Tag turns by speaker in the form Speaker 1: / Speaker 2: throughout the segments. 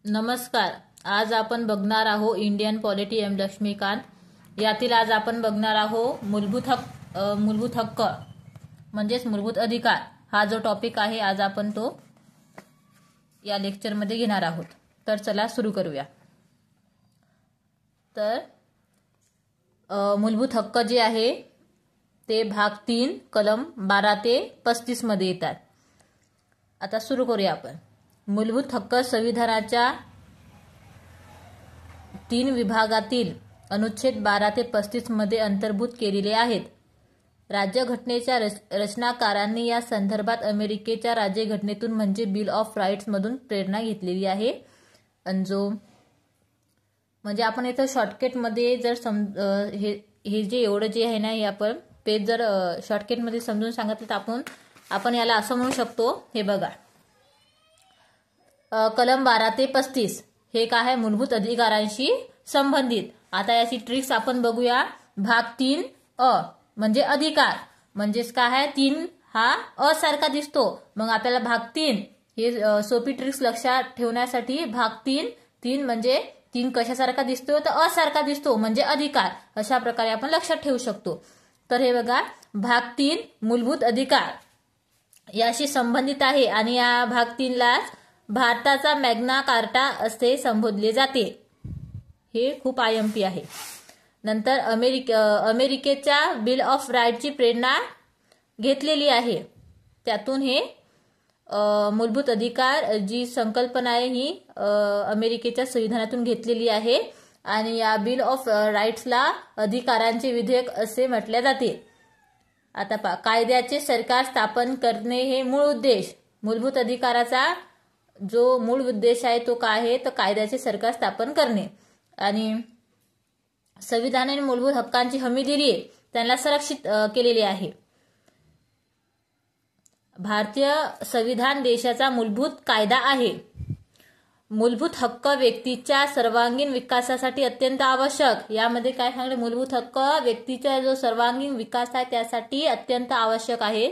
Speaker 1: नमस्कार. आज आपण बघणार आहोत इंडियन पॉलिटी एम लक्ष्मीकांत यातील आज आपण बघणार आहोत मूलभूत हक्क म्हणजेच मूलभूत अधिकार हा जो टॉपिक आहे आज आपण तो या लेक्चर मध्ये घेणार आहोत. तर चला सुरू करूया. तर मूलभूत हक्क जे आहे ते भाग 3 कलम 12 ते 35 मध्ये येतात. आता सुरू करूया आपण. मूलभूत हक्क संविधानाच्या 3 विभागातील अनुच्छेद 12 ते 35 मध्ये अंतर्भूत केलेले आहेत. राज्यघटनेच्या रचनाकारांनी या संदर्भात अमेरिकेच्या राज्यघटनेतून म्हणजे बिल ऑफ राईट्स मधून प्रेरणा घेतलेली आहे. अंजो म्हणजे आपण इथं शॉर्टकट मध्ये जर हे जे एवढं जे आहे ना हे आपण पेज जर शॉर्टकट मध्ये समजून सांगितलं तर आपण याला असं म्हणू शकतो. हे बघा, कलम 12 ते 35 हे काय आहे, मूलभूत अधिकारांशी संबंधित. आता याची ट्रिक्स आपण बघूया. भाग 3 अ म्हणजे अधिकार, म्हणजेच काय आहे 3 हा अ सारखा दिसतो. मग आपल्याला भाग 3 हे सोपी ट्रिक्स लक्षात ठेवण्यासाठी भाग 3 म्हणजे 3 कशासारखा दिसतो तर अ सारखा दिसतो म्हणजे अधिकार. अशा प्रकारे आपण लक्षात ठेवू शकतो. तर हे बघा, भाग 3 मूलभूत अधिकार याशी संबंधित आहे आणि या भाग 3 ला भारताचा मॅग्ना कार्टा असे संबोधले जाते. हे खूप आयएमपी आहे. नंतर अमेरिकेच्या बिल ऑफ राईटची प्रेरणा घेतलेली आहे. त्यातून हे मूलभूत अधिकार जी संकल्पना आहे ही अमेरिकेच्या संविधानातून घेतलेली आहे आणि या बिल ऑफ राईट्सला अधिकारांचे विधेयक असे म्हटले जाते. आता कायद्याचे सरकार स्थापन करणे हे मूळ उद्देश. मूलभूत अधिकाराचा जो मूळ उद्देश आहे तो काय आहे तर कायद्याचे सरकार स्थापन करणे. आणि संविधानाने मूलभूत हक्कांची हमी दिली आहे, त्यांना संरक्षित केलेले आहे. भारतीय संविधान देशाचा मूलभूत कायदा आहे. मूलभूत हक्क व्यक्तीच्या सर्वांगीण विकासासाठी अत्यंत आवश्यक. यामध्ये काय सांगले, मूलभूत हक्क व्यक्तीचा जो सर्वांगीण विकास आहे त्यासाठी अत्यंत आवश्यक आहे.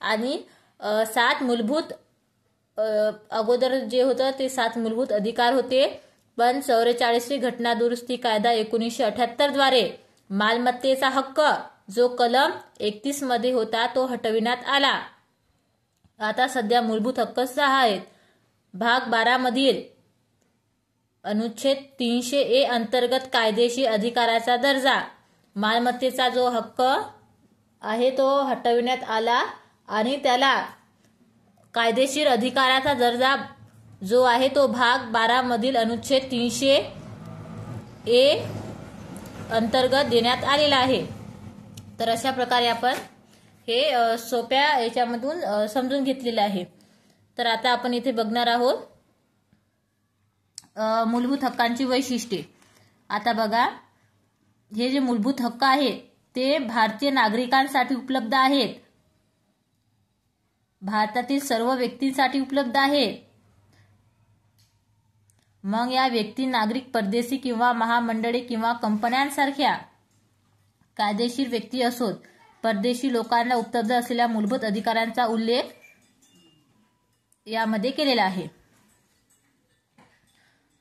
Speaker 1: आणि 7 मूलभूत अगोदर जे होतं ते 7 मूलभूत अधिकार होते. पण 44वी घटना दुरुस्ती कायदा 1978 द्वारे मालमत्तेचा हक्क जो कलम 31 मध्ये होता तो हटविण्यात आला. आता सध्या मूलभूत हक्क 6 आहेत. भाग 12 मधील अनुच्छेद 300A अंतर्गत कायदेशीर अधिकाराचा दर्जा, मालमत्तेचा जो हक्क आहे तो हटविण्यात आला आणि त्याला कायदेशीर अधिकाराचा दर्जा जो आहे तो भाग 12 मधील अनुच्छेद 300A अंतर्गत देण्यात आलेला आहे. तर अशा प्रकारे आपण हे सोप्या याच्यामधून समजून घेतलेलं आहे. तर आता आपण इथे बघणार आहोत मूलभूत हक्कांची वैशिष्ट्ये. आता बघा, हे जे मूलभूत हक्क आहेत ते भारतीय नागरिकांसाठी उपलब्ध आहेत. भारतातील सर्व व्यक्तींसाठी उपलब्ध आहेत. मग या व्यक्ती नागरिक, परदेशी किंवा महामंडळे किंवा कंपन्यांसारख्या कायदेशीर व्यक्ती असोत, परदेशी लोकांना उपलब्ध असलेल्या मूलभूत अधिकारांचा उल्लेख यामध्ये केलेला आहे.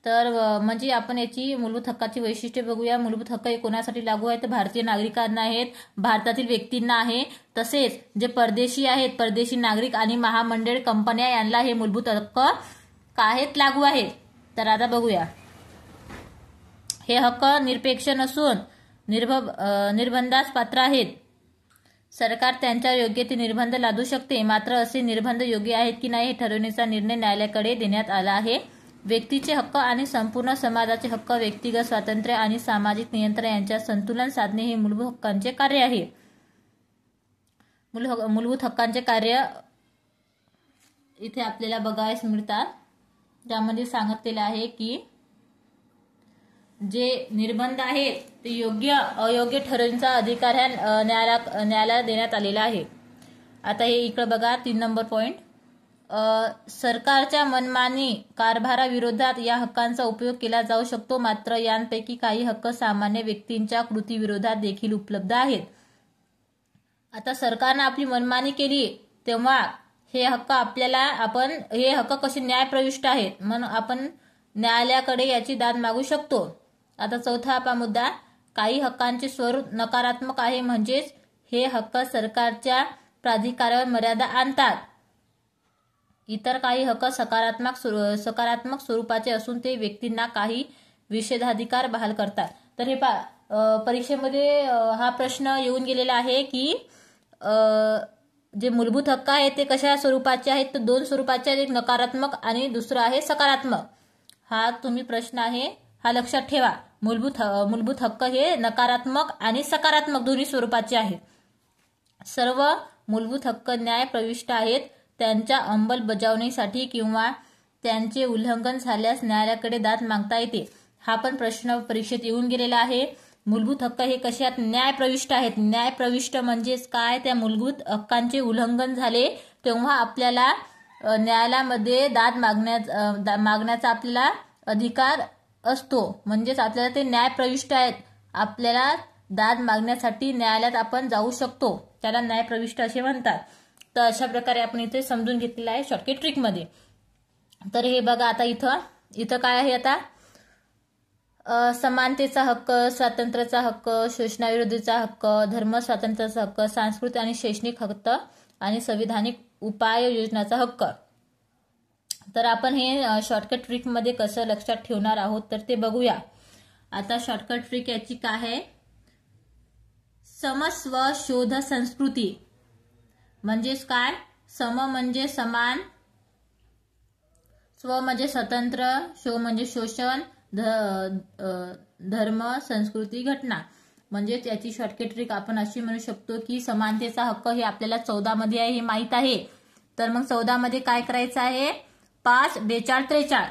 Speaker 1: तर म्हणजे आपण याची मूलभूत हक्काची वैशिष्ट्ये बघूया. मूलभूत हक्क हे कोणासाठी लागू आहेत तर भारतीय नागरिकांना आहेत, भारतातील व्यक्तींना आहे, तसेच जे परदेशी आहेत, परदेशी नागरिक आणि महामंडळ कंपन्या यांना हे मूलभूत हक्क काय आहेत लागू आहेत. तर आता बघूया. हे हक्क निरपेक्ष नसून निर्बंधास पात्र आहेत. सरकार त्यांच्यावर योग्य ते निर्बंध लादू शकते, मात्र असे निर्बंध योग्य आहेत की नाही हे ठरवण्याचा निर्णय न्यायालयाकडे देण्यात आला आहे. व्यक्तीचे हक्क आणि संपूर्ण समाजाचे हक्क, व्यक्तिगत स्वातंत्र्य आणि सामाजिक नियंत्रण यांच्यात संतुलन साधणे हे मूलभूत हक्कांचे कार्य आहे. मूलभूत हक्कांचे कार्य इथे आपल्याला बघायला मिळतात. ज्यामध्ये सांगितलेलं आहे की जे निर्बंध आहेत ते योग्य अयोग्य ठरवण्याचा अधिकार ह्या न्यायालयाला देण्यात आलेला आहे. आता हे इकडे बघा 3 नंबर पॉइंट. सरकारच्या मनमानी कारभाराविरोधात या हक्कांचा उपयोग केला जाऊ शकतो, मात्र यांपैकी काही हक्क सामान्य व्यक्तींच्या कृतीविरोधात देखील उपलब्ध आहेत. आता सरकारने आपली मनमानी केली तेव्हा हे हक्क आपल्याला हे हक्क कसे न्यायप्रविष्ट आहेत म्हणून आपण न्यायालयाकडे याची दाद मागू शकतो. आता चौथा मुद्दा, काही हक्कांचे स्वरूप नकारात्मक आहे, म्हणजेच हे हक्क सरकारच्या प्राधिकारावर मर्यादा आणतात. इतर काही हक्क सकारात्मक स्वरूपाचे असून ते व्यक्तींना काही विशेषाधिकार बहाल करतात. तर हे परीक्षेमध्ये हा प्रश्न येऊन गेलेला आहे की जे मूलभूत हक्क आहेत ते कशा स्वरूपाचे आहेत, तर 2 स्वरूपाचे आहेत, एक नकारात्मक आणि दुसरं आहे सकारात्मक. हा तुम्ही प्रश्न आहे हा लक्षात ठेवा. मूलभूत हक्क हे नकारात्मक आणि सकारात्मक दोन्ही स्वरूपाचे आहेत. सर्व मूलभूत हक्क न्याय प्रविष्ट आहेत. त्यांच्या अंमलबजावणीसाठी किंवा त्यांचे उल्लंघन झाल्यास न्यायालयाकडे दाद मागता येते. हा पण प्रश्न परीक्षेत येऊन गेलेला आहे. मूलभूत हक्क हे कशात न्याय प्रविष्ट आहेत. न्याय प्रविष्ट म्हणजेच काय, त्या मूलभूत हक्कांचे उल्लंघन झाले तेव्हा आपल्याला न्यायालयामध्ये दाद मागण्याचा आपल्याला अधिकार असतो. म्हणजेच आपल्याला ते न्याय प्रविष्ट आहेत. आपल्याला दाद मागण्यासाठी न्यायालयात आपण जाऊ शकतो, त्याला न्याय प्रविष्ट असे म्हणतात. तर अशा प्रकारे आपण इथे समजून घेतलेलं आहे शॉर्टकट ट्रिकमध्ये. तर हे बघा आता इथं काय आहे, आता समानतेचा हक्क, स्वातंत्र्याचा हक्क, शोषणाविरोधीचा हक्क, धर्म स्वातंत्र्याचा हक्क, सांस्कृतिक आणि शैक्षणिक हक्क आणि संविधानिक उपाययोजनाचा हक्क. तर आपण हे शॉर्टकट ट्रिकमध्ये कसं लक्षात ठेवणार आहोत तर ते बघूया. आता शॉर्टकट ट्रिक याची काय आहे, समस्व शोध संस्कृती म्हणजेच काय, सम म्हणजे समान, स्व म्हणजे स्वतंत्र, शो म्हणजे शोषण, धर्म, संस्कृती, घटना. म्हणजे याची शॉर्टकट ट्रिक आपण अशी म्हणू शकतो की समानतेचा हक्क हे आपल्याला 14 मध्ये आहे हे माहित आहे. तर मग 14 मध्ये काय करायचं आहे, 5, 42, 43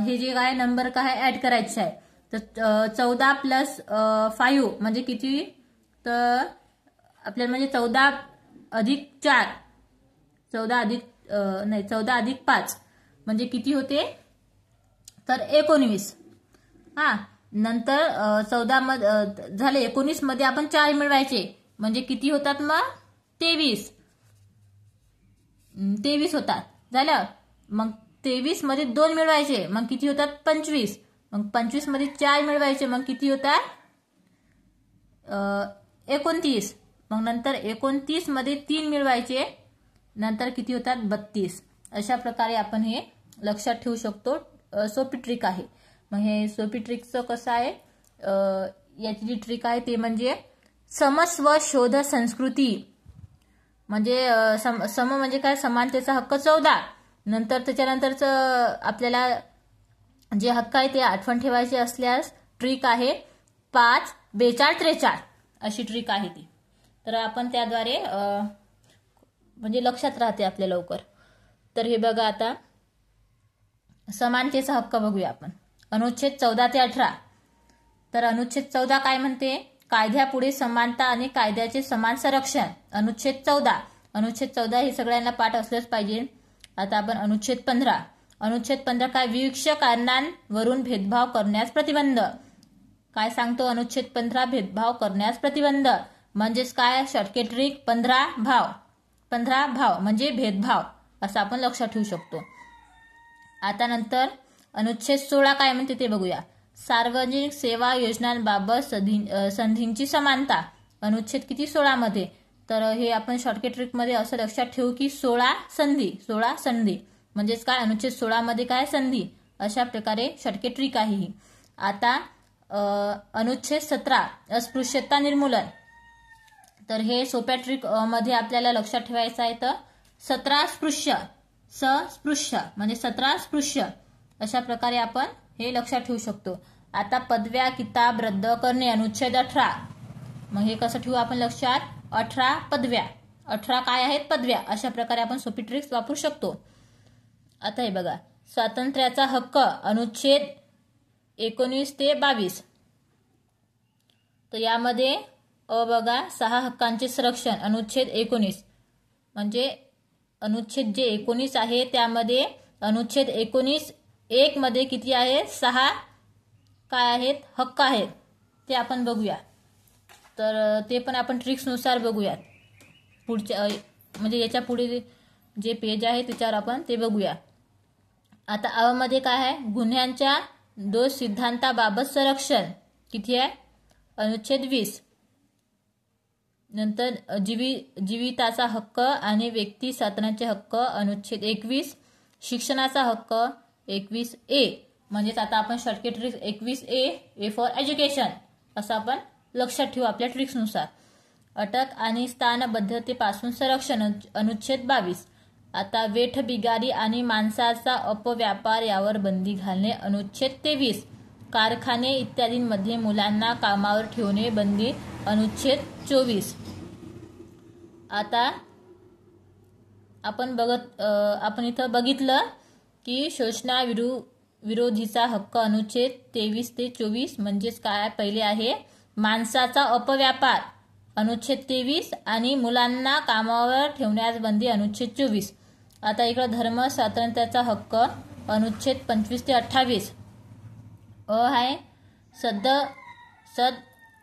Speaker 1: हे जे काय नंबर काय ऍड करायचे आहे. तर 14 + 5 म्हणजे किती, तर आपल्याला म्हणजे 14 + 4, 14 + 5 म्हणजे किती होते, तर 19. नंतर 14 मध्ये झाले, 19 मध्ये आपण 4 मिळवायचे म्हणजे किती होतात, मग 23 होतात. झालं. मग 23 मध्ये 2 मिळवायचे मग किती होतात, 25. मग 25 मध्ये 4 मिळवायचे मग किती होतात, 29. मग नंतर 29 मध्ये 3 मिळवायचे नंतर किती होतात, 32. अशा प्रकारे आपण हे लक्षात ठेवू शकतो. सोपी ट्रिक आहे. मग हे सोपी ट्रिकचं कसं आहे, याची जी ट्रिक आहे ते म्हणजे समस्व शोध संस्कृती. म्हणजे सम म्हणजे काय, समानतेचा हक्क 14. नंतर त्याच्यानंतरचं आपल्याला जे हक्क आहे ते आठवण ठेवायचे असल्यास ट्रिक आहे 5, 42, 43 अशी ट्रिक आहे ती. तर आपण त्याद्वारे म्हणजे लक्षात राहते आपल्या लवकर. तर हे बघा आता समानतेचा हक्क बघूया आपण. अनुच्छेद 14 ते 18. तर अनुच्छेद 14 काय म्हणते, कायद्यापुढे समानता आणि कायद्याचे समान संरक्षण. अनुच्छेद 14 हे सगळ्यांना पाठ असलेच पाहिजे. आता आपण अनुच्छेद 15. अनुच्छेद 15 काय, विवक्ष कारणांवरून भेदभाव करण्यास प्रतिबंध. काय सांगतो अनुच्छेद 15, भेदभाव करण्यास प्रतिबंध. म्हणजेच काय, शॉर्टकट ट्रिक 15 भाव म्हणजे भेदभाव असं आपण लक्षात ठेवू शकतो. आता नंतर अनुच्छेद 16 काय म्हणते ते बघूया. सार्वजनिक सेवा योजनांबाबत संधींची समानता. अनुच्छेद किती, 16 मध्ये. तर हे आपण शॉर्टकट ट्रिक मध्ये असं लक्षात ठेवू की 16 संधी म्हणजेच काय, अनुच्छेद 16 मध्ये काय, संधी. अशा प्रकारे शॉर्टकट ट्रिक आहे ही. आता अनुच्छेद 17 अस्पृश्यता निर्मूलन. तर हे सोप्या ट्रिक मध्ये आपल्याला लक्षात ठेवायचं आहे. तर 17 स्पृश्य म्हणजे 17 स्पृश्य अशा प्रकारे आपण हे लक्षात ठेवू शकतो. आता पदव्या किताब रद्द करणे. अनुच्छेद 18. मग हे कसं ठेवू आपण लक्षात, 18 पदव्या, 18 काय आहेत, पदव्या. अशा प्रकारे आपण सोपी ट्रिक्स वापरू शकतो. आता हे बघा, स्वातंत्र्याचा हक्क. अनुच्छेद 19 ते 22. तर यामध्ये बघा 6 हक्कांचे संरक्षण. अनुच्छेद 19 म्हणजे अनुच्छेद जे 19 आहे त्यामध्ये अनुच्छेद 19(1) मध्ये किती आहे, 6 काय आहेत, हक्क आहेत. ते आपण बघूया. तर ते पण आपण ट्रिक्सनुसार बघूयात. पुढच्या म्हणजे याच्या पुढे जे पेज आहे त्याच्यावर आपण ते बघूया. आता अ मध्ये काय आहे, गुन्ह्यांच्या दोष सिद्धांताबाबत संरक्षण किती आहे, अनुच्छेद 20. नंतर जीविताचा हक्क आणि व्यक्ती स्वातंत्र्याचे हक्क अनुच्छेद 21. शिक्षणाचा हक्क 21A. म्हणजेच आता आपण shortcut tricks 21A, A for education असं आपण लक्षात ठेवू आपल्या ट्रिक्सनुसार. अटक आणि स्थानबद्धतेपासून संरक्षण अनुच्छेद 22. आता वेठबिगारी आणि माणसाचा अपव्यापार यावर बंदी घालणे अनुच्छेद 23. कारखाने इत्यादींमध्ये मुलांना कामावर ठेवणे बंदी अनुच्छेद 24. आता आपण इथं बघितलं की शोषणाविरोधीचा हक्क अनुच्छेद 23 ते 24. म्हणजेच काय, पहिले आहे माणसाचा अपव्यापार अनुच्छेद 23 आणि मुलांना कामावर ठेवण्यास बंदी अनुच्छेद 24. आता इकडं धर्म स्वातंत्र्याचा हक्क अनुच्छेद 25 ते 28. अ आहे सद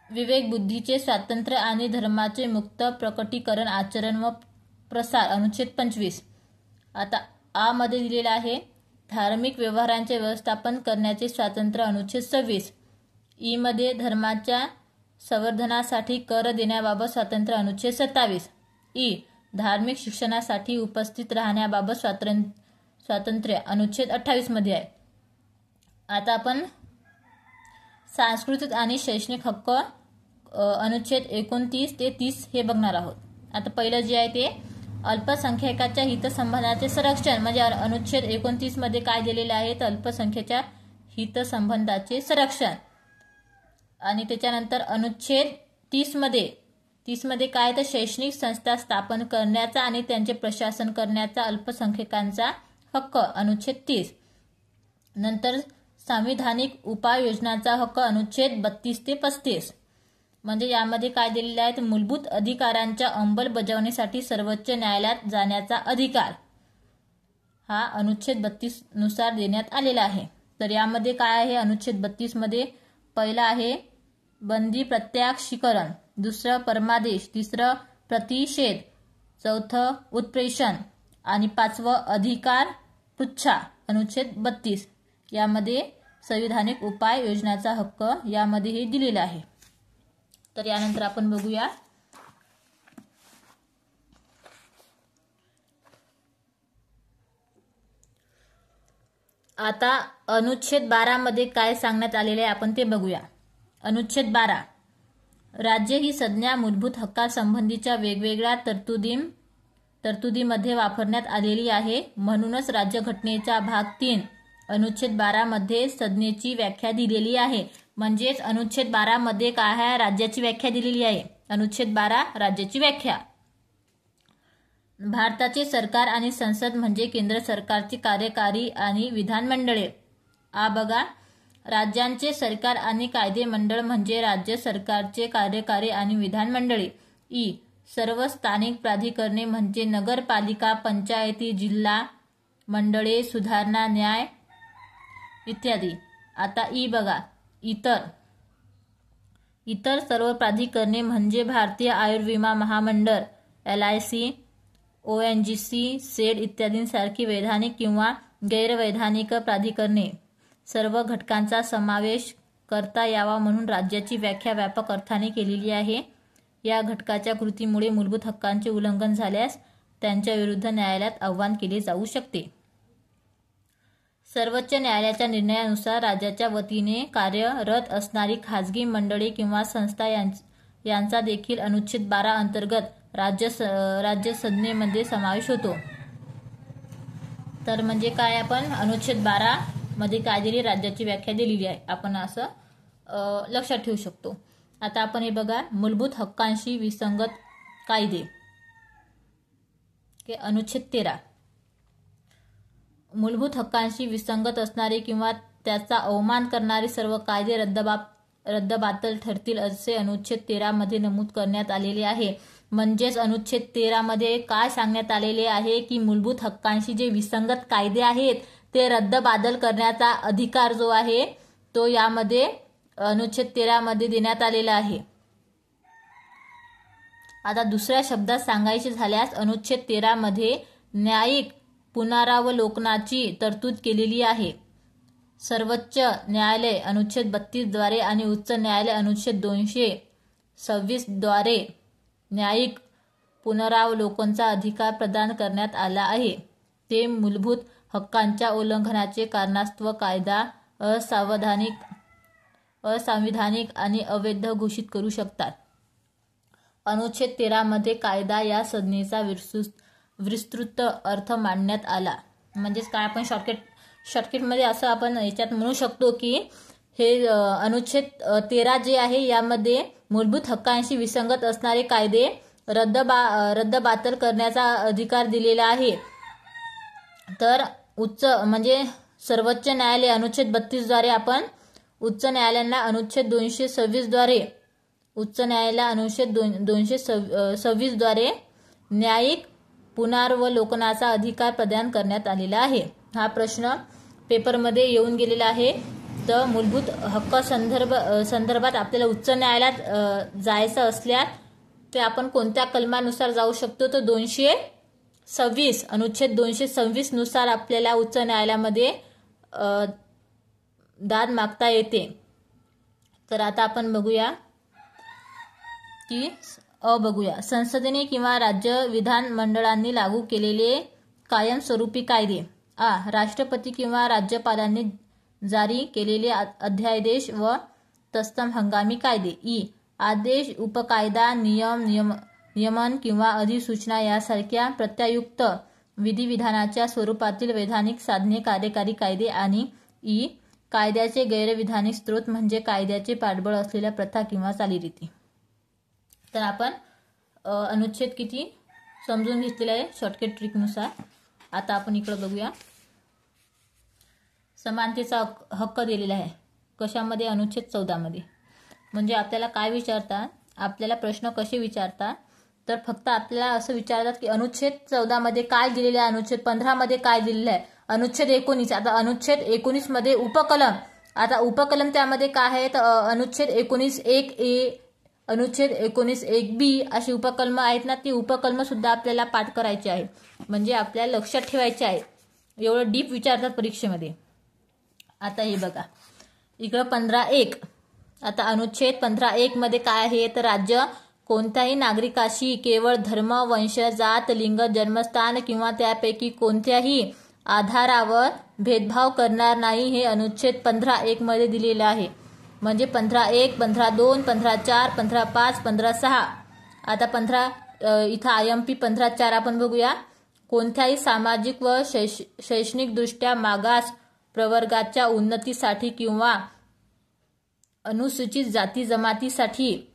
Speaker 1: विवेक बुद्धीचे स्वातंत्र्य आणि धर्माचे मुक्त प्रकटीकरण आचरण व प्रसार अनुच्छेद 25. आता आ मध्ये दिलेला आहे धार्मिक व्यवहारांचे व्यवस्थापन करण्याचे स्वातंत्र्य अनुच्छेद 26. ई मध्ये धर्माच्या संवर्धनासाठी कर देण्याबाबत स्वातंत्र्य अनुच्छेद 27. ई धार्मिक शिक्षणासाठी उपस्थित राहण्याबाबत स्वातंत्र्य अनुच्छेद 28 मध्ये आहे. आता आपण सांस्कृतिक आणि शैक्षणिक हक्क अनुच्छेद 29 ते 30 हे बघणार आहोत. आता पहिलं जे आहे ते अल्पसंख्याकाच्या हितसंबंधाचे संरक्षण, म्हणजे अनुच्छेद 29 मध्ये काय दिलेले आहे तर अल्पसंख्याच्या हितसंबंधाचे संरक्षण. आणि त्याच्यानंतर अनुच्छेद 30 मध्ये काय तर शैक्षणिक संस्था स्थापन करण्याचा आणि त्यांचे प्रशासन करण्याचा अल्पसंख्याकांचा हक्क अनुच्छेद 30. नंतर सांविधानिक उपाययोजनांचा हक्क अनुच्छेद 32 ते 35. म्हणजे यामध्ये काय दिलेले आहे तर मूलभूत अधिकारांच्या अंमलबजावणीसाठी सर्वोच्च न्यायालयात जाण्याचा अधिकार हा अनुच्छेद 32 नुसार देण्यात आलेला आहे. तर यामध्ये काय आहे, अनुच्छेद 32 मध्ये पहिला आहे बंदी प्रत्याक्षीकरण, दुसरं परमादेश, तिसरं प्रतिषेध, चौथं उत्प्रेषण आणि पाचवं अधिकार पुच्छा अनुच्छेद 32. यामध्ये संविधानिक उपाय योजनाचा हक्क यामध्ये हे दिलेला आहे. तर यानंतर आपण बघूया आता अनुच्छेद 12 मध्ये काय सांगण्यात आलेले आहे आपण ते बघूया. अनुच्छेद 12 राज्य ही संज्ञा मूलभूत हक्कांसंबंधीच्या वेगवेगळ्या तरतुदीमध्ये वापरण्यात आलेली आहे. म्हणूनच राज्यघटनेचा भाग 3 अनुच्छेद 12 मध्ये संज्ञेची व्याख्या दिलेली आहे. म्हणजेच अनुच्छेद 12 मध्ये काय आहे, राज्याची व्याख्या दिलेली आहे. अनुच्छेद 12 राज्याची व्याख्या. भारताचे सरकार आणि संसद म्हणजे केंद्र सरकारची कार्यकारी आणि विधानमंडळे. बघा, राज्यांचे सरकार आणि कायदे मंडळ म्हणजे राज्य सरकारचे कार्यकारी आणि विधानमंडळे. ई सर्व स्थानिक प्राधिकरणे म्हणजे नगरपालिका, पंचायती, जिल्हा मंडळे, सुधारणा न्याय इत्यादी. आता ई बघा, इतर सर्व प्राधिकरणे म्हणजे भारतीय आयुर्विमा महामंडळ, LIC, ONGC, सेड इत्यादींसारखी वैधानिक किंवा गैरवैधानिक प्राधिकरणे. सर्व घटकांचा समावेश करता यावा म्हणून राज्याची व्याख्या व्यापक अर्थाने केलेली आहे. या घटकाच्या कृतीमुळे मूलभूत हक्कांचे उल्लंघन झाल्यास त्यांच्या विरुद्ध न्यायालयात आव्हान केले जाऊ शकते. सर्वोच्च न्यायालयाच्या निर्णयानुसार राज्याच्या वतीने कार्यरत असणारी खाजगी मंडळे किंवा संस्था यांचा देखील अनुच्छेद 12 अंतर्गत राज्य संज्ञेमध्ये समावेश होतो. तर म्हणजे काय, आपण अनुच्छेद 12 मध्ये काय दिली, राज्याची व्याख्या दिलेली आहे. आपण असं लक्षात ठेवू शकतो. आता आपण हे बघा, मूलभूत हक्कांशी विसंगत कायदे. अनुच्छेद 13 मूलभूत हक्कांशी विसंगत असणारे किंवा त्याचा अवमान करणारे सर्व कायदे रद्दबातल ठरतील असे अनुच्छेद 13 मध्ये नमूद करण्यात आलेले आहे. म्हणजेच अनुच्छेद 13 मध्ये काय सांगण्यात आलेले आहे की मूलभूत हक्कांशी जे विसंगत कायदे आहेत ते रद्दबातल करण्याचा अधिकार जो आहे तो यामध्ये अनुच्छेद 13 मध्ये देण्यात आलेला आहे. आता दुसऱ्या शब्दात सांगायचे झाल्यास अनुच्छेद 13 मध्ये न्यायिक पुनरावलोकनाची तरतूद केलेली आहे. सर्वोच्च न्यायालय अनुच्छेद 32 द्वारे आणि उच्च न्यायालय अनुच्छेद 226 द्वारे न्यायिक पुनरावलोकनाचा अधिकार प्रदान करण्यात आला आहे. ते मूलभूत हक्कांच्या उल्लंघनाचे कारणास्तव कायदा असंविधानिक आणि अवैध घोषित करू शकतात. अनुच्छेद 13 मध्ये कायदा या संज्ञेचा विस्तृत अर्थ मांडण्यात आला. म्हणजेच काय आपण शॉर्टकटमध्ये असं आपण याच्यात म्हणू शकतो की हे अनुच्छेद 13 जे आहे यामध्ये मूलभूत हक्कांशी विसंगत असणारे कायदे रद्दबातल करण्याचा अधिकार दिलेला आहे. तर म्हणजे सर्वोच्च न्यायालय अनुच्छेद 32 द्वारे आपण उच्च न्यायालयांना अनुच्छेद 226 द्वारे उच्च न्यायालयाला अनुच्छेद 226 द्वारे न्यायिक पुनरावलोकनाचा अधिकार प्रदान करण्यात आलेला आहे. हा प्रश्न पेपरमध्ये येऊन गेलेला आहे. तर मूलभूत हक्क संदर्भात आपल्याला उच्च न्यायालयात जायचं असल्यास ते आपण कोणत्या कलमानुसार जाऊ शकतो. तर 226 अनुच्छेद 226 नुसार आपल्याला उच्च न्यायालयामध्ये दाद मागता येते. तर आता आपण बघूया की बघूया संसदेने किंवा राज्य विधानमंडळांनी लागू केलेले कायमस्वरूपी कायदे. राष्ट्रपती किंवा राज्यपालांनी जारी केलेले अध्यादेश व तत्सम हंगामी कायदे. आदेश, उपकायदा, नियमन किंवा अधिसूचना यासारख्या प्रत्यायुक्त विधिविधानाच्या स्वरूपातील वैधानिक साधने, कार्यकारी कायदे. आणि कायद्याचे गैरविधानिक स्रोत म्हणजे कायद्याचे पाठबळ असलेल्या प्रथा किंवा चालीरीती. तर आपण अनुच्छेद किती समजून घेतलेला आहे शॉर्टकट ट्रिकनुसार. आता आपण इकडे बघूया. समानतेचा हक्क दिलेला आहे कशामध्ये? अनुच्छेद 14 मध्ये. म्हणजे आपल्याला काय विचारतात, आपल्याला प्रश्न कसे विचारतात, तर फक्त आपल्याला असं विचारतात की अनुच्छेद 14 मध्ये काय दिलेलं आहे, अनुच्छेद 15 मध्ये काय दिलेलं आहे, अनुच्छेद 19. आता अनुच्छेद 19 मध्ये उपकलम. आता उपकलम त्यामध्ये काय आहे तर अनुच्छेद 19(1)(a), अनुच्छेद 19(1)(b) अशी उपकलम आहेत ना. ती उपकलम सुद्धा आपल्याला पाठ करायची आहे. म्हणजे आपल्याला लक्षात ठेवायचे आहे. एवढं डीप विचारतात परीक्षेमध्ये. आता हे बघा इकडं 15(1). आता अनुच्छेद 15(1) मध्ये काय आहे तर राज्य कोणत्याही नागरिकाशी केवळ धर्म, वंश, जात, लिंग, जन्मस्थान किंवा त्यापैकी कोणत्याही आधारावर भेदभाव करणार नाही, हे अनुच्छेद 15(1) मध्ये दिलेलं आहे. म्हणजे 15(1), 15(2), 15(4), 15(5), 15(6). आता इथं IMP 15(4) आपण बघूया. कोणत्याही सामाजिक व शैक्षणिकदृष्ट्या मागास प्रवर्गाच्या उन्नतीसाठी किंवा अनुसूचित जाती जमातीसाठी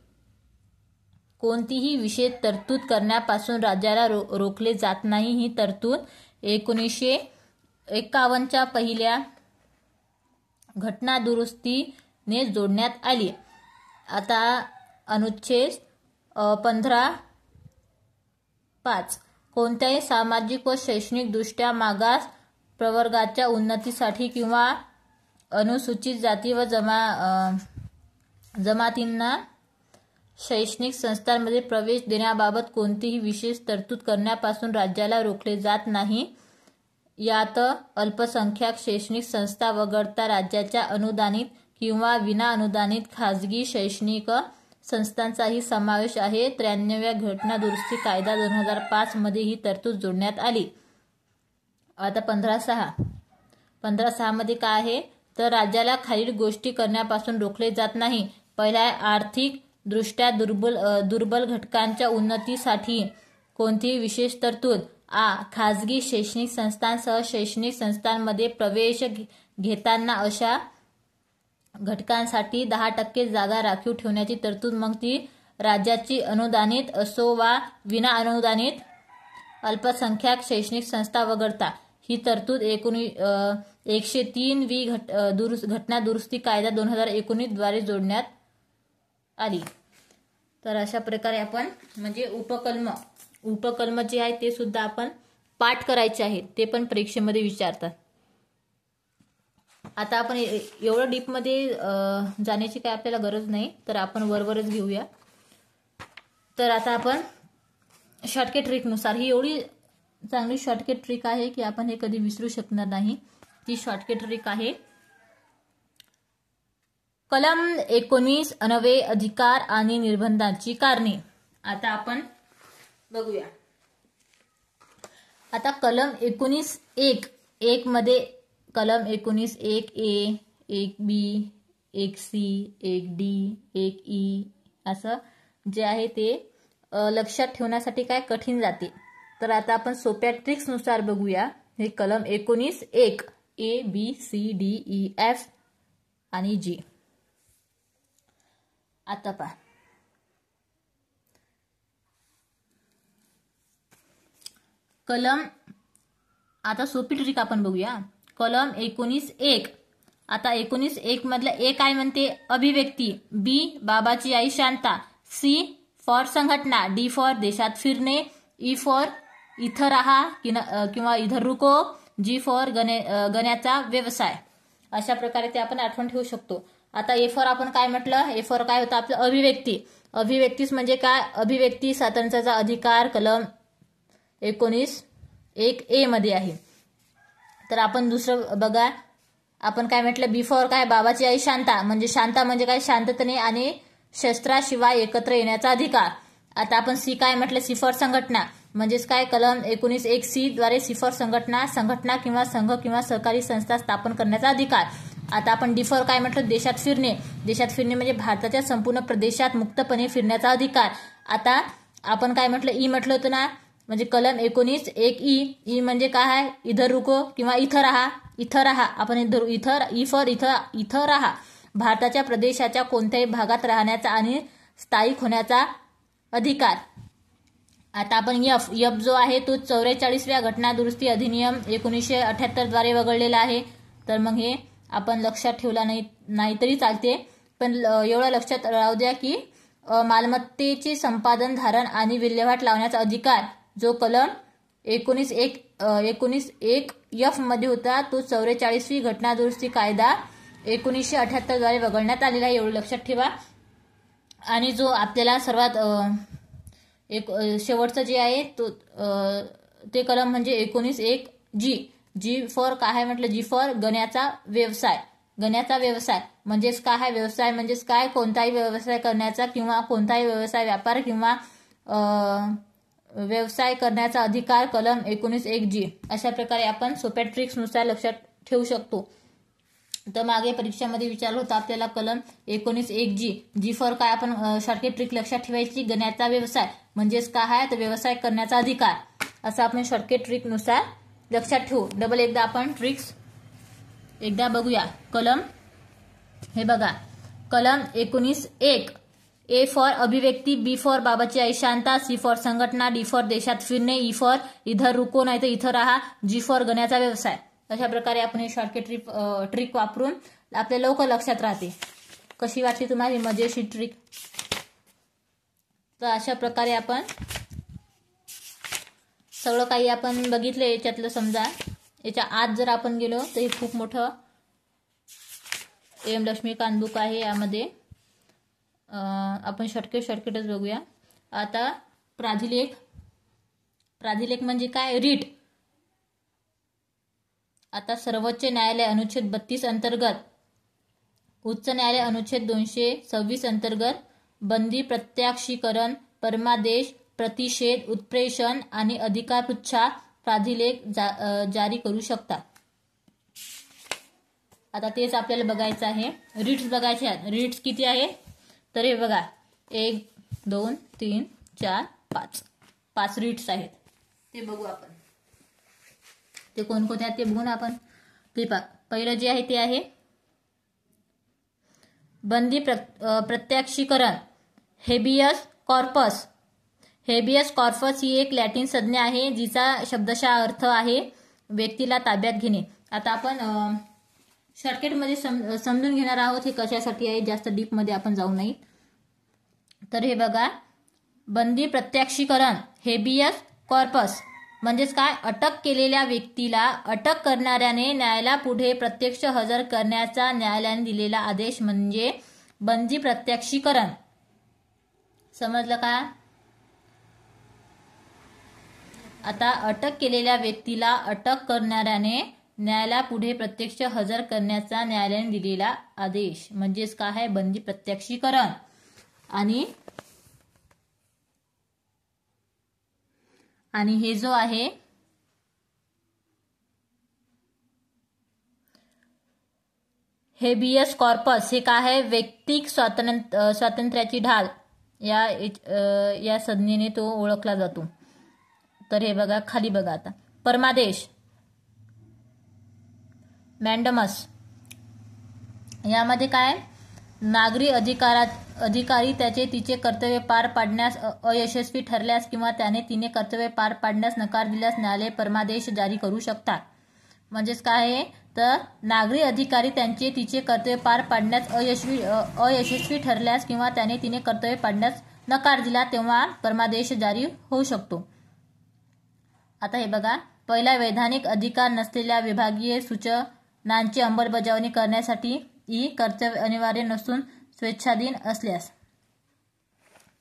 Speaker 1: कोणतीही विशेष तरतूद करण्यापासून राज्याला रोखले जात नाही. ही तरतूद 1951च्या पहिल्या घटना दुरुस्तीने जोडण्यात आली. आता अनुच्छेद 15(5) कोणत्याही सामाजिक व शैक्षणिकदृष्ट्या मागास प्रवर्गाच्या उन्नतीसाठी किंवा अनुसूचित जाती व जमातींना शैक्षणिक संस्थांमध्ये प्रवेश देण्याबाबत कोणतीही विशेष तरतूद करण्यापासून राज्याला रोखले जात नाही. यात अल्पसंख्याक शैक्षणिक संस्था वगळता राज्याच्या अनुदानित किंवा विना अनुदानित खाजगी शैक्षणिक संस्थांचाही समावेश आहे. 93व्या घटना दुरुस्ती कायदा 2005 मध्ये ही तरतूद जोडण्यात आली. आता 15(6) मध्ये काय आहे तर राज्याला खालील गोष्टी करण्यापासून रोखले जात नाही. पहिला आर्थिक दृष्ट्या दुर्बल घटकांच्या उन्नतीसाठी कोणतीही विशेष तरतूद. खाजगी शैक्षणिक संस्थांसह शैक्षणिक संस्थांमध्ये प्रवेश घेताना अशा घटकांसाठी 10% जागा राखीव ठेवण्याची तरतूद. मग ती राज्याची अनुदानित असो वा विना अनुदानित अल्पसंख्याक शैक्षणिक संस्था वगळता. ही तरतूद 103वी घटना दुरुस्ती कायदा 2019 द्वारे जोडण्यात आली. तर अशा प्रकारे आपण म्हणजे उपकलम जे आहे ते सुद्धा आपण पाठ करायचे आहे. ते पण परीक्षेमध्ये विचारतात. आता आपण एवढं डीपमध्ये जाण्याची काय आपल्याला गरज नाही. तर आपण वरवरच घेऊया. तर आता आपण शॉर्टकट ट्रिकनुसार ही एवढी चांगली शॉर्टकट ट्रिक आहे की आपण हे कधी विसरू शकणार नाही. ती शॉर्टकट ट्रिक आहे कलम 19 अन्वये अधिकार आणि निर्बंधांची कारणे. आता आपण बघूया. आता कलम 19(1) मध्ये कलम 19(1)(a), 1(b), 1(c), 1(d), 1(e) असं जे आहे ते लक्षात ठेवण्यासाठी काय कठीण जाते. तर आता आपण सोप्या ट्रिक्सनुसार बघूया. हे कलम 19(1) A, B, C, D, E, F आणि G. आता पहा कलम. आता सोपी ट्रिक आपण बघूया. कलम 19(1). आता 19(1) मधलं ए काय म्हणते? अभिव्यक्ती. बी बाबाची आई शांता. सी फॉर संघटना. डी फॉर देशात फिरणे. ई फॉर इथं राहा किंवा इधर रुको. जी फॉर गण्याचा व्यवसाय. अशा प्रकारे ते आपण आठवण ठेवू शकतो. आता ए फॉर आपण काय म्हटलं? ए फॉर काय होतं आपलं? अभिव्यक्ती. अभिव्यक्तीच म्हणजे काय? अभिव्यक्ती स्वातंत्र्याचा अधिकार कलम 19(1) मध्ये आहे. तर आपण दुसरं बघा. आपण काय म्हटलं? बी फॉर काय? बाबाची आई शांता. म्हणजे शांता म्हणजे काय? शांततेने आणि शस्त्राशिवाय एकत्र येण्याचा अधिकार. आता आपण सी काय म्हटलं? सी फॉर संघटना. म्हणजेच काय? कलम 19(1)(c) द्वारे सी फॉर संघटना किंवा संघ किंवा सहकारी संस्था स्थापन करण्याचा अधिकार. आता आपण डी फॉर काय म्हटलं? देशात फिरणे. देशात फिरणे म्हणजे भारताच्या संपूर्ण प्रदेशात मुक्तपणे फिरण्याचा अधिकार. आता आपण काय म्हटलं? ई म्हटलं होतं ना. म्हणजे कलम 19(1)(e). ई म्हणजे काय आहे? इधर रुको किंवा इथं राहा. इथं राहा. आपण ई फॉर इथं राहा. भारताच्या प्रदेशाच्या कोणत्याही भागात राहण्याचा आणि स्थायिक होण्याचा अधिकार. आता आपण एफ जो आहे तो 44व्या घटना दुरुस्ती अधिनियम 1978 द्वारे वगळलेला आहे. तर मग हे आपण लक्षात ठेवला नाही तरी चालते. पण एवढं लक्षात राहू द्या की मालमत्तेचे संपादन, धारण आणि विल्हेवाट लावण्याचा अधिकार जो कलम 19(1)(f) मध्ये होता तो 44वी घटना दुरुस्ती कायदा 1978 द्वारे वगळण्यात आलेला आहे. एवढं लक्षात ठेवा. आणि जो आपल्याला सर्वात शेवटचं जे आहे तो ते कलम म्हणजे 19(1)(g). जी फॉर काय आहे म्हटलं? जी फॉर गण्याचा व्यवसाय. गण्याचा व्यवसाय म्हणजेच काय आहे? व्यवसाय म्हणजेच काय? कोणताही व्यवसाय करण्याचा किंवा कोणताही व्यवसाय व्यापार किंवा व्यवसाय करण्याचा अधिकार कलम 19(1)(g). अशा प्रकारे आपण सोप्या ट्रिक्सनुसार लक्षात ठेवू शकतो. तर मागे परीक्षामध्ये विचारलं होतं आपल्याला कलम 19(1)(g). जी फॉर काय? आपण शॉर्टकट ट्रिक लक्षात ठेवायची. गण्याचा व्यवसाय म्हणजेच काय आहे? तर व्यवसाय करण्याचा अधिकार. असं आपण शॉर्टकट ट्रिकनुसार लक्षात ठेवू. डबल एकदा आपण ट्रिक्स एकदा बघूया. कलम हे बघा. कलम 19(1). ए फॉर अभिव्यक्ती. बी फॉर बाबाची आई शांता. सी फॉर संघटना. डी फॉर देशात फिरणे. ई फॉर इधर रुको नाही तर इथं राहा. जी फॉर गण्याचा व्यवसाय. अशा प्रकारे आपण हे शॉर्टकट ट्रिक वापरून आपल्या लवकर लक्षात राहते. कशी वाटली तुम्हाला मजेशीर ट्रिक? तर अशा प्रकारे आपण सगळं काही आपण बघितलं याच्यातलं. समजा याच्या आत जर आपण गेलो तर हे खूप मोठं एम लक्ष्मीकांत बुक आहे. यामध्ये आपण शॉर्टकटच बघूया. आता प्राधिलेख म्हणजे काय? रीट. आता सर्वोच्च न्यायालय अनुच्छेद 32 अंतर्गत, उच्च न्यायालय अनुच्छेद 226 अंतर्गत बंदी, प्रत्याक्षीकरण, परमादेश, प्रतिषेध, उत्प्रेषण आणि अधिकारपृच्छा प्राधिलेख जारी करू शकतात. आता तेच आपल्याला बघायचं आहे. रीट्स बघायचे आहेत. रीट्स किती आहे? तर हे बघा 1 2 3 4 5 रीट्स आहेत. ते बघू आपण. ते कोणकोणते आहेत ते बघू ना आपण. ते पहिलं जे आहे ते आहे बंदी प्रत्याक्षीकरण. Habeas corpus. हेबियस कॉर्पस ही एक लॅटिन संज्ञा आहे जिचा शब्दशः अर्थ आहे व्यक्तीला ताब्यात घेणे. आता आपण शॉर्टकटमध्ये समजून घेणार आहोत हे कशासाठी आहे. जास्त डीपमध्ये आपण जाऊ नाही. तर हे बघा बंदी प्रत्याक्षीकरण. हेबियस कॉर्पस म्हणजेच काय? अटक केलेल्या व्यक्तीला अटक करणाऱ्याने न्यायालयापुढे प्रत्यक्ष हजर करण्याचा न्यायालयाने दिलेला आदेश म्हणजे बंदी प्रत्याक्षीकरण. समजलं का? आता अटक केलेल्या व्यक्तीला अटक करणाऱ्याने न्यायालयापुढे प्रत्यक्ष हजर करण्याचा न्यायालयाने दिलेला आदेश म्हणजेच काय आहे, बंदी प्रत्यक्षीकरण. आणि हे जो आहे हेबियस कॉर्पस हे काय आहे, वैयक्तिक स्वातंत्र्याची ढाल या संज्ञेने तो ओळखला जातो. तर हे बघा, खाली बघा आता, परमादेश, मॅन्डमस, यामध्ये काय, नागरी अधिकारी त्याचे तिचे कर्तव्य पार पाडण्यास अयशस्वी ठरल्यास किंवा त्याने तिने कर्तव्य पार पाडण्यास नकार दिल्यास न्यायालय परमादेश जारी करू शकतात. म्हणजेच काय आहे, तर नागरी अधिकारी त्यांचे तिचे कर्तव्य पार पाडण्यास अयशस्वी ठरल्यास किंवा त्याने तिने कर्तव्य पाडण्यास नकार दिला तेव्हा परमादेश जारी होऊ शकतो. आता हे बघा, पहिला, वैधानिक अधिकार नसलेल्या विभागीय सूचनांची अंमलबजावणी करण्यासाठी कर्तव्य अनिवार्य नसून स्वेच्छाधीन असल्यास.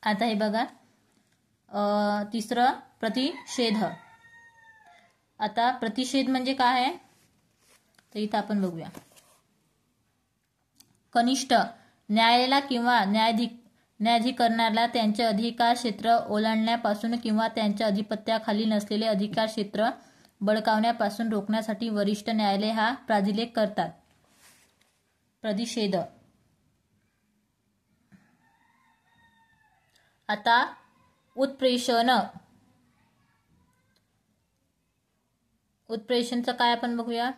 Speaker 1: आता हे बघा, तिसरं, प्रतिषेध. आता प्रतिषेध म्हणजे काय आहे, तर इथं आपण बघूया. कनिष्ठ न्यायालयाला किंवा न्यायाधिकरणाला त्यांचे अधिकार क्षेत्र ओलांडण्यापासून किंवा त्यांच्या अधिपत्याखाली नसलेले अधिकार क्षेत्र बळकावण्यापासून रोखण्यासाठी वरिष्ठ न्यायालय हा प्राधिलेख करतात. प्रतिषेध. आता उत्प्रेषणचं काय आपण बघूया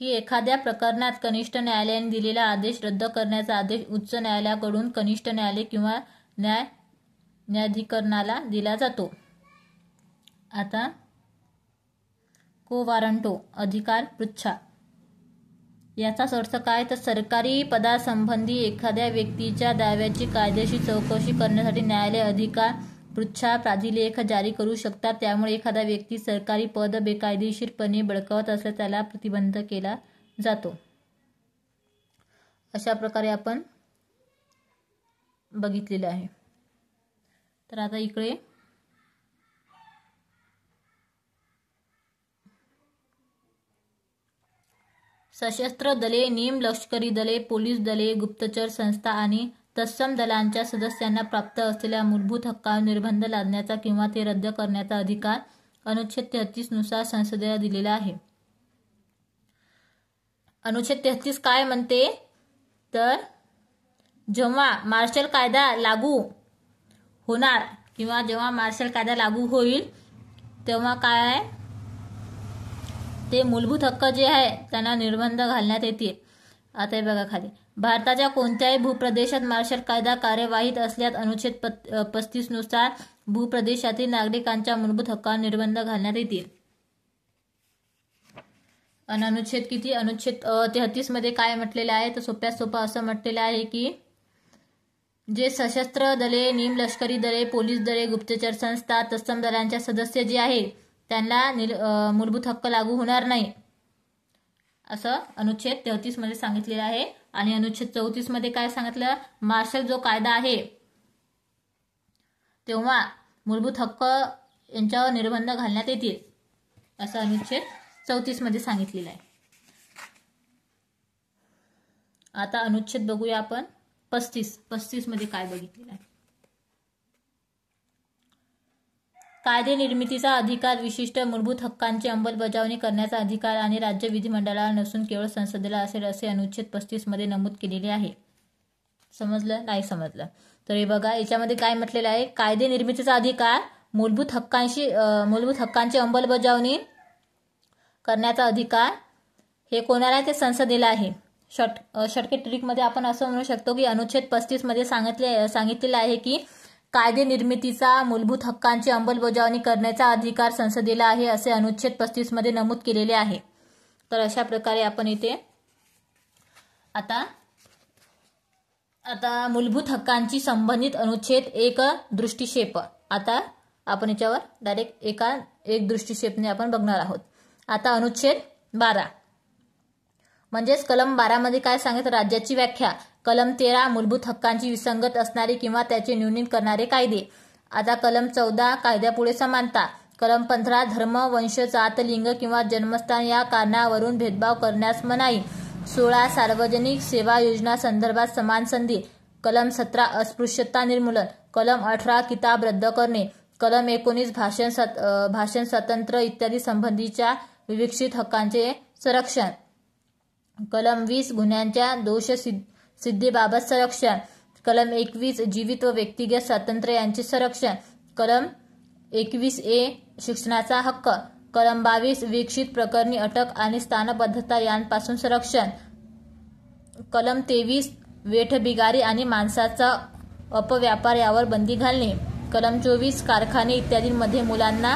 Speaker 1: की एखाद्या प्रकरणात कनिष्ठ न्यायालयाने दिलेला आदेश रद्द करण्याचा आदेश उच्च न्यायालयाकडून कनिष्ठ न्यायालय किंवा न्यायाधिकरणाला दिला जातो. आता को वारंटो, अधिकार पृच्छा, याचाच अर्थ काय, तर सरकारी पदासंबंधी एखाद्या व्यक्तीच्या दाव्याची कायदेशीर चौकशी करण्यासाठी न्यायालय अधिकार पृच्छा प्राधिलेख जारी करू शकतात. त्यामुळे एखादा व्यक्ती सरकारी पद बेकायदेशीरपणे बळकावत असल्यास त्याला प्रतिबंध केला जातो. अशा प्रकारे आपण बघितलेलं आहे. तर आता इकडे सशस्त्र दले, निमलष्करी दले, पोलीस दले, गुप्तचर संस्था आणि तत्सम दलांच्या सदस्यांना प्राप्त असलेल्या मूलभूत हक्कांवर निर्बंध लादण्याचा किंवा ते रद्द करण्याचा अधिकार अनुच्छेद 33 नुसार संसदेला दिलेला आहे. अनुच्छेद 33 काय म्हणते, तर जेव्हा मार्शल कायदा लागू होणार किंवा जेव्हा मार्शल कायदा लागू होईल तेव्हा काय आहे, ते मूलभूत हक्क जे आहे त्यांना निर्बंध घालण्यात येतील. आता हे बघा खाली, भारताच्या कोणत्याही भूप्रदेशात मार्शल कायदा कार्यवाहीत असल्यास अनुच्छेद 35 नुसार भूप्रदेशातील नागरिकांच्या मूलभूत हक्कावर निर्बंध घालण्यात येतील. आणि अनुच्छेद 33 मध्ये काय म्हटलेलं आहे, तर सोप्यात सोपं असं म्हटलेलं आहे की जे सशस्त्र दले, निमलष्करी दले, पोलीस दले, गुप्तचर संस्था, तत्सम दलांच्या सदस्य जे आहेत त्यांना मूलभूत हक्क लागू होणार नाही असं अनुच्छेद 33 मध्ये सांगितलेलं आहे. आणि अनुच्छेद 34 मध्ये काय सांगितलं, मार्शल जो कायदा आहे तेव्हा मूलभूत हक्क यांच्यावर निर्बंध घालण्यात येतील असं अनुच्छेद 34 मध्ये सांगितलेलं आहे. आता अनुच्छेद बघूया आपण 35 मध्ये काय बघितलेलं आहे. कायदे निर्मितीचा अधिकार विशिष्ट मूलभूत हक्कांची अंमलबजावणी करण्याचा अधिकार आणि राज्य विधिमंडळाला नसून केवळ संसदेला असेल असे अनुच्छेद 35 मध्ये नमूद केलेले आहे. समजलं, नाही समजलं तर हे बघा, याच्यामध्ये काय म्हटलेलं आहे, कायदे निर्मितीचा अधिकार मूलभूत हक्कांची अंमलबजावणी करण्याचा अधिकार हे कोणाला आहे, ते संसदेला आहे. शॉर्टकट ट्रिक मध्ये आपण असं म्हणू शकतो की अनुच्छेद 35 मध्ये सांगितलेलं आहे की कायदे निर्मितीचा मूलभूत हक्कांची अंमलबजावणी करण्याचा अधिकार संसदेला आहे असे अनुच्छेद 35 मध्ये नमूद केलेले आहे. तर अशा प्रकारे आपण इथे आता मूलभूत हक्कांची संबंधित अनुच्छेद एक दृष्टिक्षेप, आता आपण याच्यावर डायरेक्ट एक दृष्टिक्षेपने आपण बघणार आहोत. आता अनुच्छेद 12 म्हणजेच कलम 12 मध्ये काय सांगितलं, राज्याची व्याख्या. कलम 13 मूलभूत हक्कांची विसंगत असणारे किंवा त्याचे न्यूनीकरण करणारे कायदे. आता कलम 14 कायद्यापुढे समानता. कलम 15 धर्म, वंश, जात, लिंग किंवा जन्मस्थान या कारणावरून भेदभाव करण्यास मनाई. 16 सार्वजनिक सेवा योजना संदर्भात समान संधी. कलम 17 अस्पृश्यता निर्मूलन. कलम 18 किताब रद्द करणे. कलम 19 भाषण स्वातंत्र्य इत्यादी संबंधीच्या विवक्षित हक्कांचे संरक्षण. कलम 20 गुन्ह्यांच्या दोष सिद्धीबाबत संरक्षण. कलम 21 जीवित व व्यक्तिगत स्वातंत्र्य यांचे संरक्षण. कलम 21A शिक्षणाचा हक्क. कलम 22 विक्षित प्रकरणी अटक आणि स्थानबद्धता यांपासून संरक्षण. कलम 23 वेठबिगारी आणि माणसाचा अपव्यापार यावर बंदी घालणे. कलम 24 कारखाने इत्यादींमध्ये मुलांना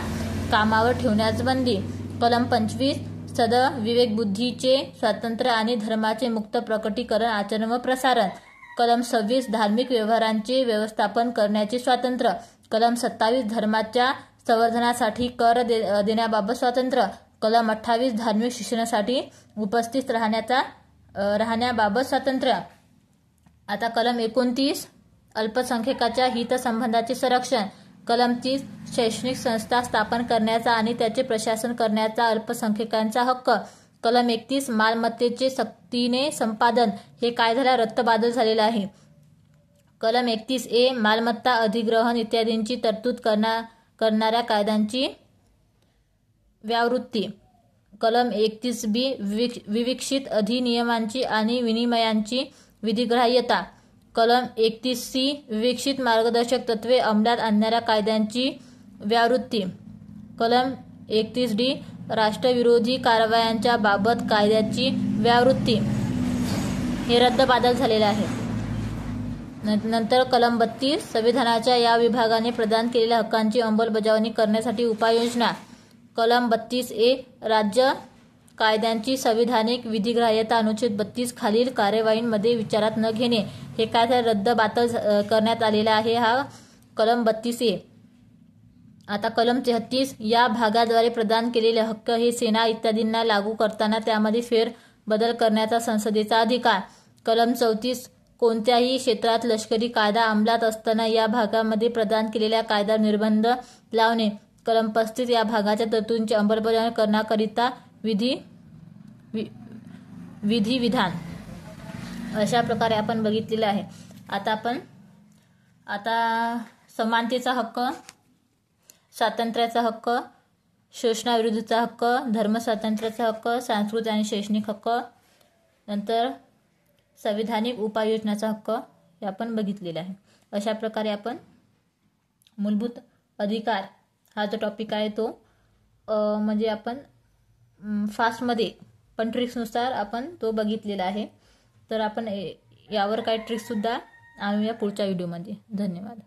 Speaker 1: कामावर ठेवण्यास बंदी. कलम 25 सद विवेकबुद्धीचे स्वातंत्र्य आणि धर्माचे मुक्त प्रकटीकरण, आचरण व प्रसारण. कलम 26 धार्मिक व्यवहारांचे व्यवस्थापन करण्याचे स्वातंत्र्य. कलम 27 धर्माच्या संवर्धनासाठी कर देण्याबाबत स्वातंत्र्य. कलम 28 धार्मिक शिक्षणासाठी उपस्थित राहण्याबाबत स्वातंत्र्य. आता कलम 29 अल्पसंख्याकाच्या हितसंबंधाचे संरक्षण. कलम 30 शैक्षणिक संस्था स्थापन करण्याचा आणि त्याचे प्रशासन करण्याचा अल्पसंख्याकांचा हक्क. कलम 31 मालमत्तेचे सक्तीने संपादन. हे कायद्याला रद्दबातल झालेलं आहे. कलम 31A मालमत्ता अधिग्रहण इत्यादींची तरतूद करणाऱ्या कायद्यांची व्यावृत्ती. कलम 31B विवक्षित अधिनियमांची आणि विनिमयांची विधिग्राह्यता. कलम 31C विवक्षित मार्गदर्शक तत्त्वे अंमलात आणणाऱ्या कायद्यांची व्यावृत्ती. कलम 31D राष्ट्रविरोधी कारवायांच्या बाबत कायद्याची व्यावृत्ती. हे रद्दबातल झालेले आहे. नंतर कलम 32 संविधानाच्या या विभागाने प्रदान केलेल्या हक्कांची अंमलबजावणी करण्यासाठी उपाययोजना. कलम 32A राज्य कायद्यांची संविधानिक विधिग्राह्यता. अनुच्छेद 32 खालील कार्यवाहींमध्ये विचारात न घेणे. हे कायदा रद्दबातल करण्यात आलेला आहे. हा कलम 32A. आता कलम 33 या भागाद्वारे प्रदान केलेले हक्क हे सेना इत्यादींना लागू करताना त्यामध्ये फेरबदल करण्याचा संसदेचा अधिकार. कलम 34 कोणत्याही क्षेत्रात लष्करी कायदा अंमलात असताना या भागामध्ये प्रदान केलेल्या कायद्यावर निर्बंध लावणे. कलम 35 या भागाच्या तरतुदींची अंमलबजावणी करण्याकरिता विधिविधान. अशा प्रकारे आपण बघितलेलं आहे. आता समानतेचा हक्क, स्वातंत्र्याचा हक्क, शोषणाविरुद्धचा हक्क, धर्मस्वातंत्र्याचा हक्क, सांस्कृतिक आणि शैक्षणिक हक्क, नंतर संविधानिक उपाययोजनाचा हक्क हे आपण बघितलेला आहे. अशा प्रकारे आपण मूलभूत अधिकार हा जो टॉपिक आहे तो म्हणजे आपण फास्टमध्ये पण ट्रिक्सनुसार आपण तो बघितलेला आहे. तर आपण यावर काही ट्रिक्ससुद्धा आणूया पुढच्या व्हिडिओमध्ये. धन्यवाद.